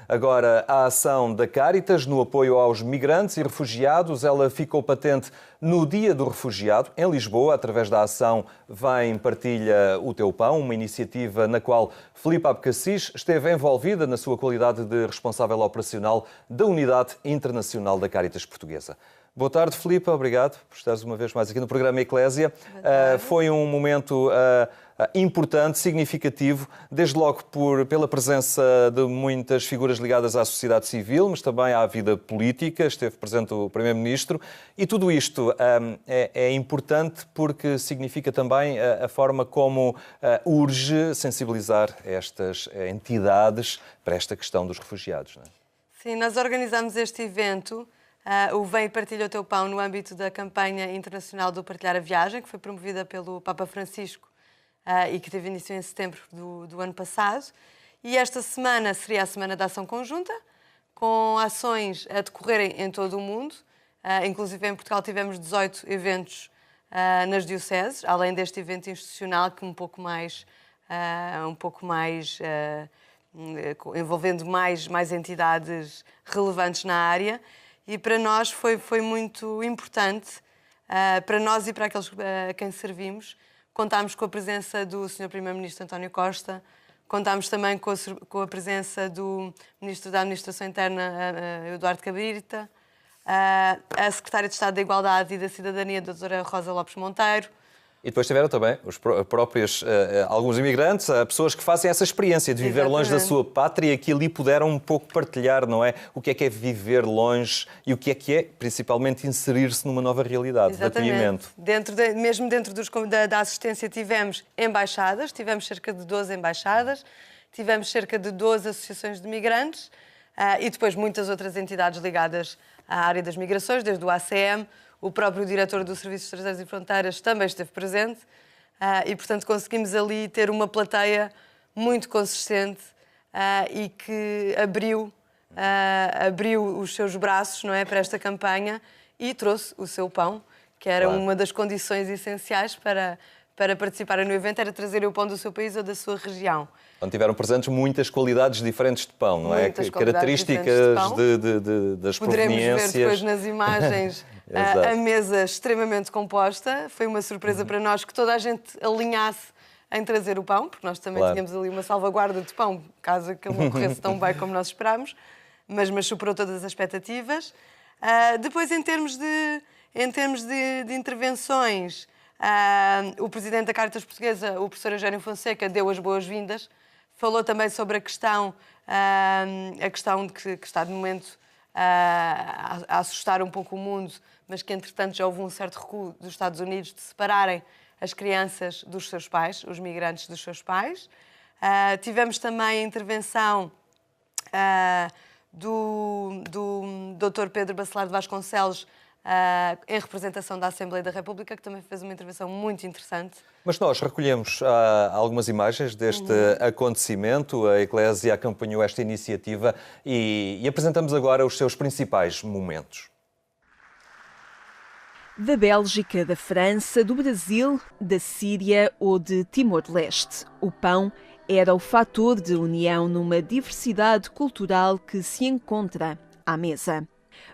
agora a ação da Cáritas no apoio aos migrantes e refugiados. Ela ficou patente no Dia do Refugiado, em Lisboa, através da ação Vem Partilha o Teu Pão, uma iniciativa na qual Filipe Abcacis esteve envolvida na sua qualidade de responsável operacional da Unidade Internacional da Cáritas Portuguesa. Boa tarde, Filipe. Obrigado por estares uma vez mais aqui no programa Eclésia. Foi um momento importante, significativo, desde logo pela presença de muitas figuras ligadas à sociedade civil, mas também à vida política. Esteve presente o Primeiro-Ministro. E tudo isto é importante porque significa também a forma como urge sensibilizar estas entidades para esta questão dos refugiados. Não é? Sim, nós organizamos este evento, o Vem e Partilha o Teu Pão, no âmbito da campanha internacional do Partilhar a Viagem, que foi promovida pelo Papa Francisco e que teve início em setembro do ano passado. E esta semana seria a Semana da Ação Conjunta, com ações a decorrerem em todo o mundo. Inclusive em Portugal tivemos 18 eventos nas dioceses, além deste evento institucional que um pouco mais envolvendo mais entidades relevantes na área. E para nós foi muito importante, para nós e para aqueles a quem servimos, contámos com a presença do Sr. Primeiro-Ministro António Costa, contámos também com a presença do Ministro da Administração Interna, Eduardo Cabrita, a Secretária de Estado da Igualdade e da Cidadania, a Dra. Rosa Lopes Monteiro. E depois tiveram também os próprios, alguns imigrantes, pessoas que fazem essa experiência de viver longe da sua pátria e que ali puderam um pouco partilhar, não é? O que é viver longe e o que é, principalmente, inserir-se numa nova realidade de acolhimento. Mesmo dentro da assistência tivemos embaixadas, tivemos cerca de 12 embaixadas, tivemos cerca de 12 associações de migrantes e depois muitas outras entidades ligadas à área das migrações, desde o ACM. O próprio diretor do Serviço de Estrangeiros e Fronteiras também esteve presente e, portanto, conseguimos ali ter uma plateia muito consistente e que abriu os seus braços, não é, para esta campanha e trouxe o seu pão, que era uma das condições essenciais para participarem no evento, era trazer o pão do seu país ou da sua região. Então tiveram presentes muitas qualidades diferentes de pão, não é? Características das proveniências. Poderemos ver depois nas imagens a mesa extremamente composta. Foi uma surpresa para nós que toda a gente alinhasse em trazer o pão, porque nós também tínhamos ali uma salvaguarda de pão, caso aquilo não corresse tão bem como nós esperámos, mas superou todas as expectativas. Depois, em termos de intervenções, o Presidente da Cáritas Portuguesa, o professor Eugénio Fonseca, deu as boas-vindas. Falou também sobre a questão que está de momento a assustar um pouco o mundo, mas que entretanto já houve um certo recuo dos Estados Unidos de separarem as crianças dos seus pais, os migrantes dos seus pais. Tivemos também a intervenção do Dr. Pedro Bacelar de Vasconcelos, em representação da Assembleia da República, que também fez uma intervenção muito interessante. Mas nós recolhemos algumas imagens deste acontecimento, a Eclésia acompanhou esta iniciativa e apresentamos agora os seus principais momentos. Da Bélgica, da França, do Brasil, da Síria ou de Timor-Leste, o pão era o fator de união numa diversidade cultural que se encontra à mesa.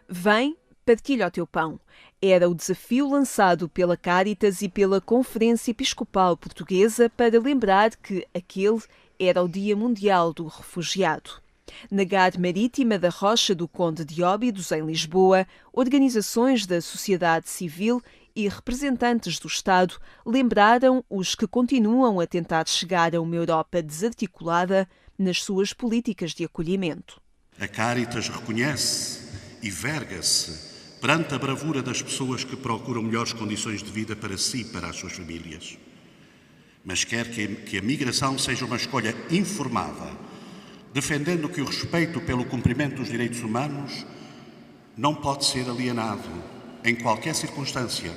Vem, partilha o teu pão. Era o desafio lançado pela Cáritas e pela Conferência Episcopal Portuguesa para lembrar que aquele era o Dia Mundial do Refugiado. Na Gare Marítima da Rocha do Conde de Óbidos, em Lisboa, organizações da sociedade civil e representantes do Estado lembraram os que continuam a tentar chegar a uma Europa desarticulada nas suas políticas de acolhimento. A Cáritas reconhece e verga-se perante a bravura das pessoas que procuram melhores condições de vida para si e para as suas famílias. Mas quer que a migração seja uma escolha informada, defendendo que o respeito pelo cumprimento dos direitos humanos não pode ser alienado em qualquer circunstância,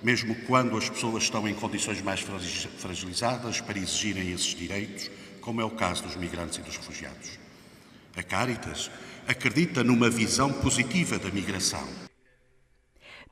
mesmo quando as pessoas estão em condições mais fragilizadas para exigirem esses direitos, como é o caso dos migrantes e dos refugiados. A Cáritas acredita numa visão positiva da migração.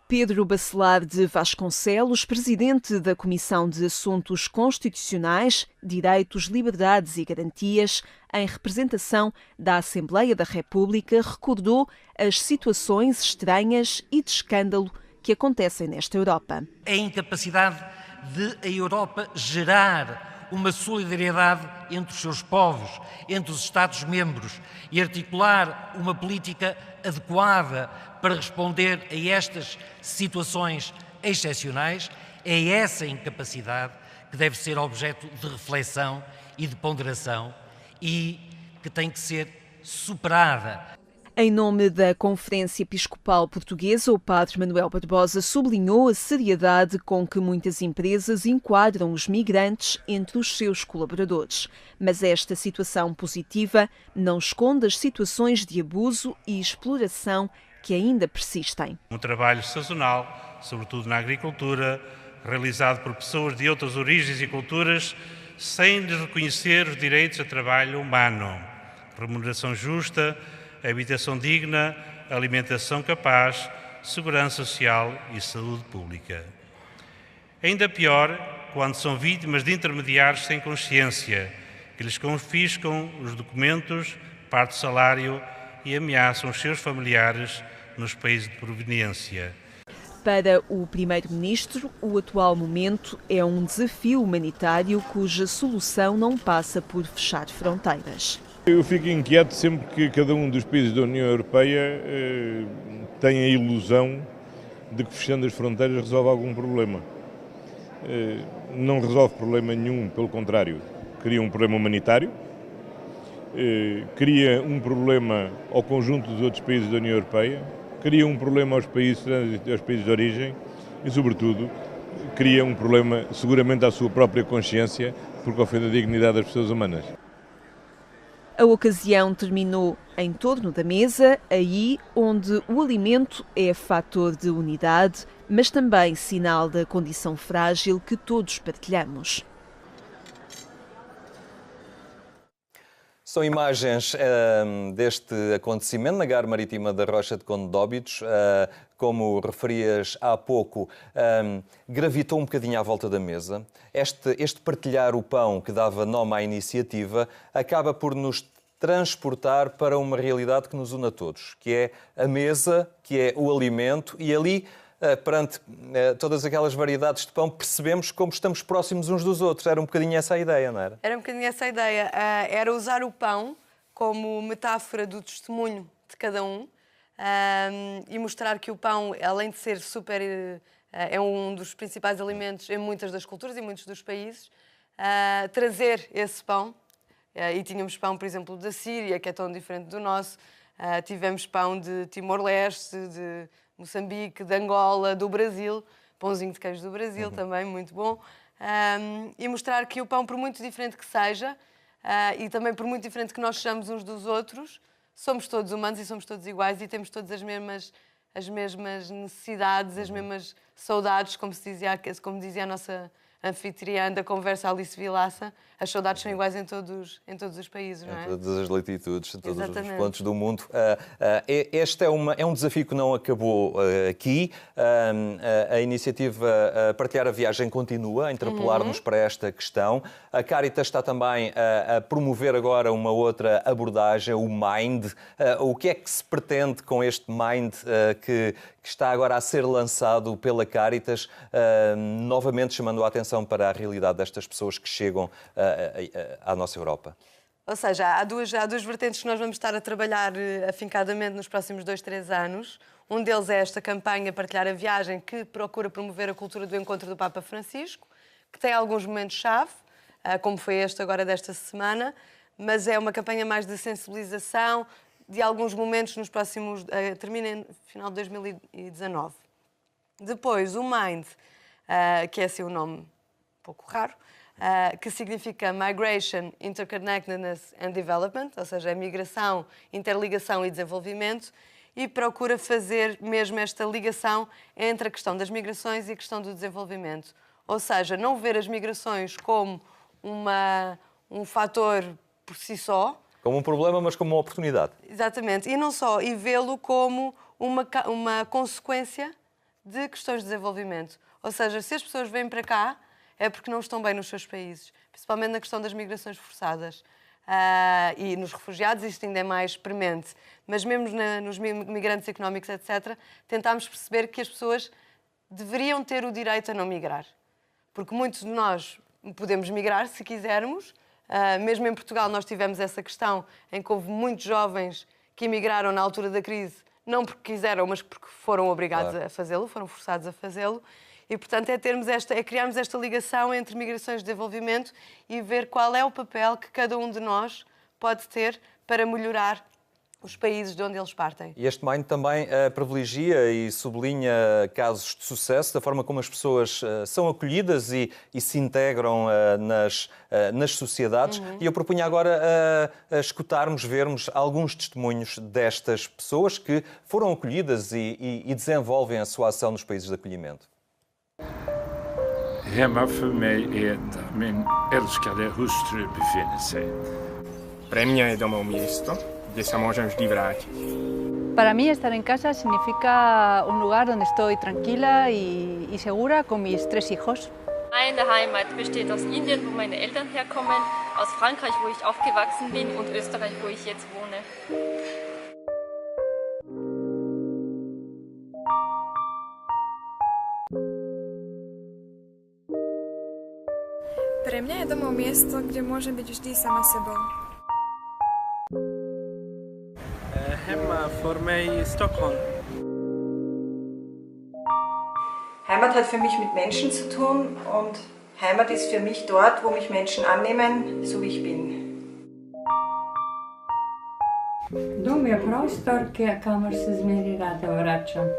Pedro Bacelar de Vasconcelos, presidente da Comissão de Assuntos Constitucionais, Direitos, Liberdades e Garantias, em representação da Assembleia da República, recordou as situações estranhas e de escândalo que acontecem nesta Europa. A incapacidade de a Europa gerar uma solidariedade entre os seus povos, entre os Estados-membros e articular uma política adequada para responder a estas situações excepcionais, é essa incapacidade que deve ser objeto de reflexão e de ponderação e que tem que ser superada. Em nome da Conferência Episcopal Portuguesa, o padre Manuel Barbosa sublinhou a seriedade com que muitas empresas enquadram os migrantes entre os seus colaboradores. Mas esta situação positiva não esconde as situações de abuso e exploração que ainda persistem. Um trabalho sazonal, sobretudo na agricultura, realizado por pessoas de outras origens e culturas, sem lhes reconhecer os direitos a trabalho humano, remuneração justa, habitação digna, alimentação capaz, segurança social e saúde pública. Ainda pior, quando são vítimas de intermediários sem consciência, que lhes confiscam os documentos, parte do salário e ameaçam os seus familiares nos países de proveniência. Para o Primeiro-Ministro, o atual momento é um desafio humanitário cuja solução não passa por fechar fronteiras. Eu fico inquieto sempre que cada um dos países da União Europeia tem a ilusão de que fechando as fronteiras resolve algum problema. Não resolve problema nenhum, pelo contrário, cria um problema humanitário, cria um problema ao conjunto dos outros países da União Europeia, cria um problema aos países de origem e, sobretudo, cria um problema seguramente à sua própria consciência, porque ofende a dignidade das pessoas humanas. A ocasião terminou em torno da mesa, aí onde o alimento é fator de unidade, mas também sinal da condição frágil que todos partilhamos. São imagens deste acontecimento na Gar Marítima da Rocha de Conde de Óbidos. Como referias há pouco, gravitou um bocadinho à volta da mesa. Este partilhar o pão que dava nome à iniciativa acaba por nos transportar para uma realidade que nos une a todos, que é a mesa, que é o alimento, e ali, perante todas aquelas variedades de pão, percebemos como estamos próximos uns dos outros. Era um bocadinho essa a ideia, não era? Era um bocadinho essa a ideia. Era usar o pão como metáfora do testemunho de cada um e mostrar que o pão, além de ser super... é um dos principais alimentos em muitas das culturas e muitos dos países, trazer esse pão. E tínhamos pão, por exemplo, da Síria, que é tão diferente do nosso. Tivemos pão de Timor-Leste, de Moçambique, de Angola, do Brasil. Pãozinho de queijo do Brasil também, muito bom. E mostrar que o pão, por muito diferente que seja, e também por muito diferente que nós sejamos uns dos outros, somos todos humanos e somos todos iguais e temos todas as mesmas necessidades, as mesmas saudades, como dizia a nossa anfitriã da conversa, Alice Vilaça. As saudades são iguais em todos os países, não é? Em todas as latitudes, em todos os pontos do mundo. Este é um desafio que não acabou aqui. A iniciativa Partilhar a Viagem continua a interpelar-nos para esta questão. A Caritas está também a promover agora uma outra abordagem, o Mind. O que é que se pretende com este Mind que está agora a ser lançado pela Caritas, novamente chamando a atenção para a realidade destas pessoas que chegam à nossa Europa? Ou seja, há duas vertentes que nós vamos estar a trabalhar afincadamente nos próximos 2-3 anos. Um deles é esta campanha Partilhar a Viagem, que procura promover a cultura do encontro do Papa Francisco, que tem alguns momentos-chave, como foi este agora desta semana, mas é uma campanha mais de sensibilização de alguns momentos nos próximos... termina no final de 2019. Depois, o Mind, que é assim um nome um pouco raro, que significa Migration, Interconnectedness and Development, ou seja, migração, interligação e desenvolvimento, e procura fazer mesmo esta ligação entre a questão das migrações e a questão do desenvolvimento. Ou seja, não ver as migrações como um fator por si só. Como um problema, mas como uma oportunidade. Exatamente. E não só, e vê-lo como uma consequência de questões de desenvolvimento. Ou seja, se as pessoas vêm para cá, é porque não estão bem nos seus países, principalmente na questão das migrações forçadas. E nos refugiados isto ainda é mais premente. Mas mesmo nos migrantes económicos, etc., tentámos perceber que as pessoas deveriam ter o direito a não migrar. Porque muitos de nós podemos migrar se quisermos. Mesmo em Portugal nós tivemos essa questão em que houve muitos jovens que emigraram na altura da crise, não porque quiseram, mas porque foram obrigados a fazê-lo, foram forçados a fazê-lo. E, portanto, é criarmos esta ligação entre migrações e desenvolvimento e ver qual é o papel que cada um de nós pode ter para melhorar os países de onde eles partem. E este Mind também privilegia e sublinha casos de sucesso, da forma como as pessoas são acolhidas e se integram nas sociedades. E eu propunha agora a escutarmos, vermos alguns testemunhos destas pessoas que foram acolhidas e desenvolvem a sua ação nos países de acolhimento. Hemma för mig är där min älskade hustru befinner sig. Para minha é doma o miesto, desamojam vždy vrátiť. Para mí estar en casa significa un lugar donde estoy tranquila y segura con mis 3 hijos. Meine Heimat besteht aus Indien, wo meine Eltern herkommen, aus Frankreich, wo ich aufgewachsen bin, und Österreich, wo ich jetzt wohne. Pre mňa je domov miesto, kde môžem byť vždy sama sebou. Hemma för mig i Stockholm. Heimat hat für mich mit Menschen zu tun und Heimat ist für mich dort, wo mich Menschen annehmen, so wie ich bin. Dom je prostor, kamor se zmeri rada vračam.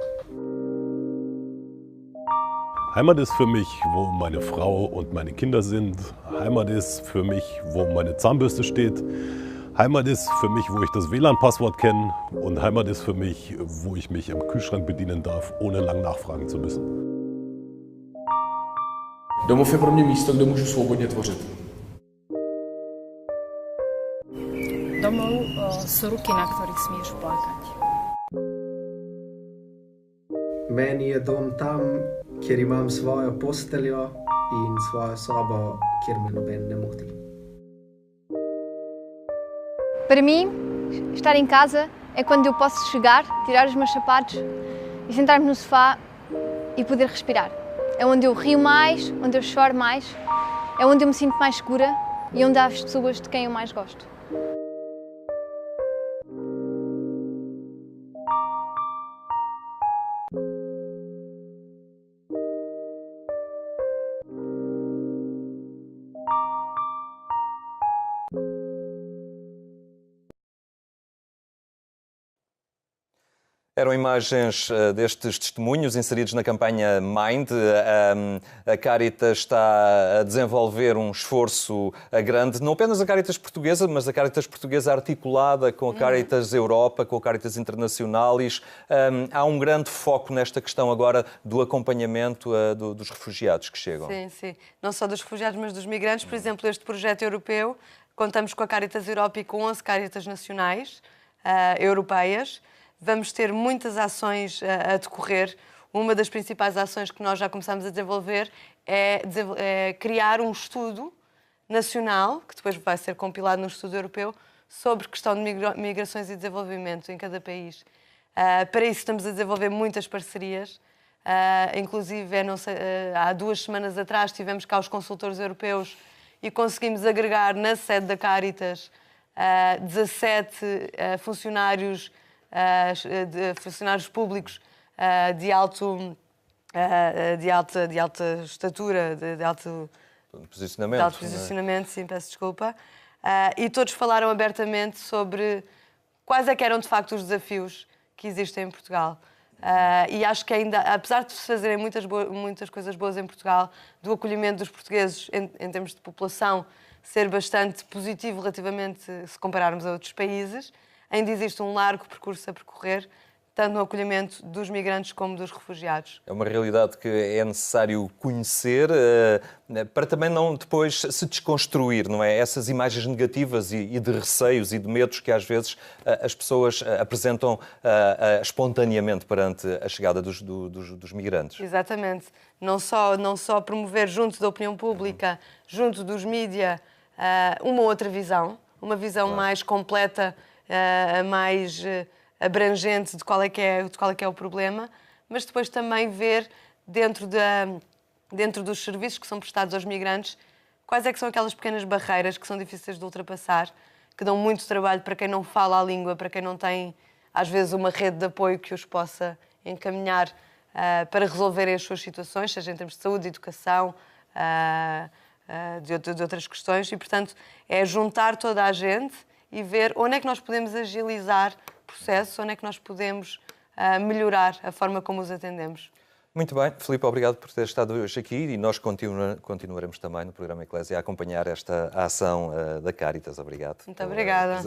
Heimat ist für mich, wo meine Frau und meine Kinder sind. Heimat ist für mich, wo meine Zahnbürste steht. Heimat ist für mich, wo ich das WLAN-Passwort kenne. Und Heimat ist für mich, wo ich mich am Kühlschrank bedienen darf, ohne lang nachfragen zu müssen. Domov je pro mě místo, kde můžu svobodně tvořit. Domov sú ruky, na ktorých smieš plakať. Meni je dom tam, kjer imam svojo posteljo in svojo sobo, kjer me noben ne moti. Para mim, estar em casa é quando eu posso chegar, tirar os meus sapatos e sentar-me no sofá e poder respirar. É onde eu rio mais, onde eu choro mais, é onde eu me sinto mais segura e onde há as pessoas de quem eu mais gosto. Eram imagens destes testemunhos inseridos na campanha Mind. A Caritas está a desenvolver um esforço grande, não apenas a Caritas portuguesa, mas a Caritas portuguesa articulada com a Caritas Europa, com a Caritas Internacionalis. Há um grande foco nesta questão agora do acompanhamento dos refugiados que chegam. Sim, sim. Não só dos refugiados, mas dos migrantes. Por exemplo, este projeto europeu, contamos com a Caritas Europa e com 11 Caritas nacionais europeias. Vamos ter muitas ações a decorrer. Uma das principais ações que nós já começamos a desenvolver é criar um estudo nacional, que depois vai ser compilado no estudo europeu, sobre questão de migrações e desenvolvimento em cada país. Para isso estamos a desenvolver muitas parcerias. Inclusive, há 2 semanas atrás tivemos cá os consultores europeus e conseguimos agregar na sede da Caritas 17 funcionários públicos de alta estatura, de alto posicionamento, sim, peço desculpa. E todos falaram abertamente sobre quais é que eram de facto os desafios que existem em Portugal. E acho que ainda, apesar de se fazerem muitas coisas boas em Portugal, do acolhimento dos portugueses em termos de população ser bastante positivo relativamente se compararmos a outros países, ainda existe um largo percurso a percorrer tanto no acolhimento dos migrantes como dos refugiados. É uma realidade que é necessário conhecer para também não depois se desconstruir, não é? Essas imagens negativas e de receios e de medos que às vezes as pessoas apresentam espontaneamente perante a chegada dos migrantes. Exatamente. Não só promover junto da opinião pública, junto dos mídia, uma outra visão, uma visão mais completa, mais abrangente de qual é que é o problema, mas depois também ver dentro dos serviços que são prestados aos migrantes quais é que são aquelas pequenas barreiras que são difíceis de ultrapassar, que dão muito trabalho para quem não fala a língua, para quem não tem, às vezes, uma rede de apoio que os possa encaminhar para resolverem as suas situações, seja em termos de saúde, de educação, de outras questões. E, portanto, é juntar toda a gente e ver onde é que nós podemos agilizar processos, onde é que nós podemos melhorar a forma como os atendemos. Muito bem. Filipe, obrigado por ter estado hoje aqui e nós continuaremos também no programa Eclésia a acompanhar esta ação da Cáritas. Obrigado. Muito obrigada.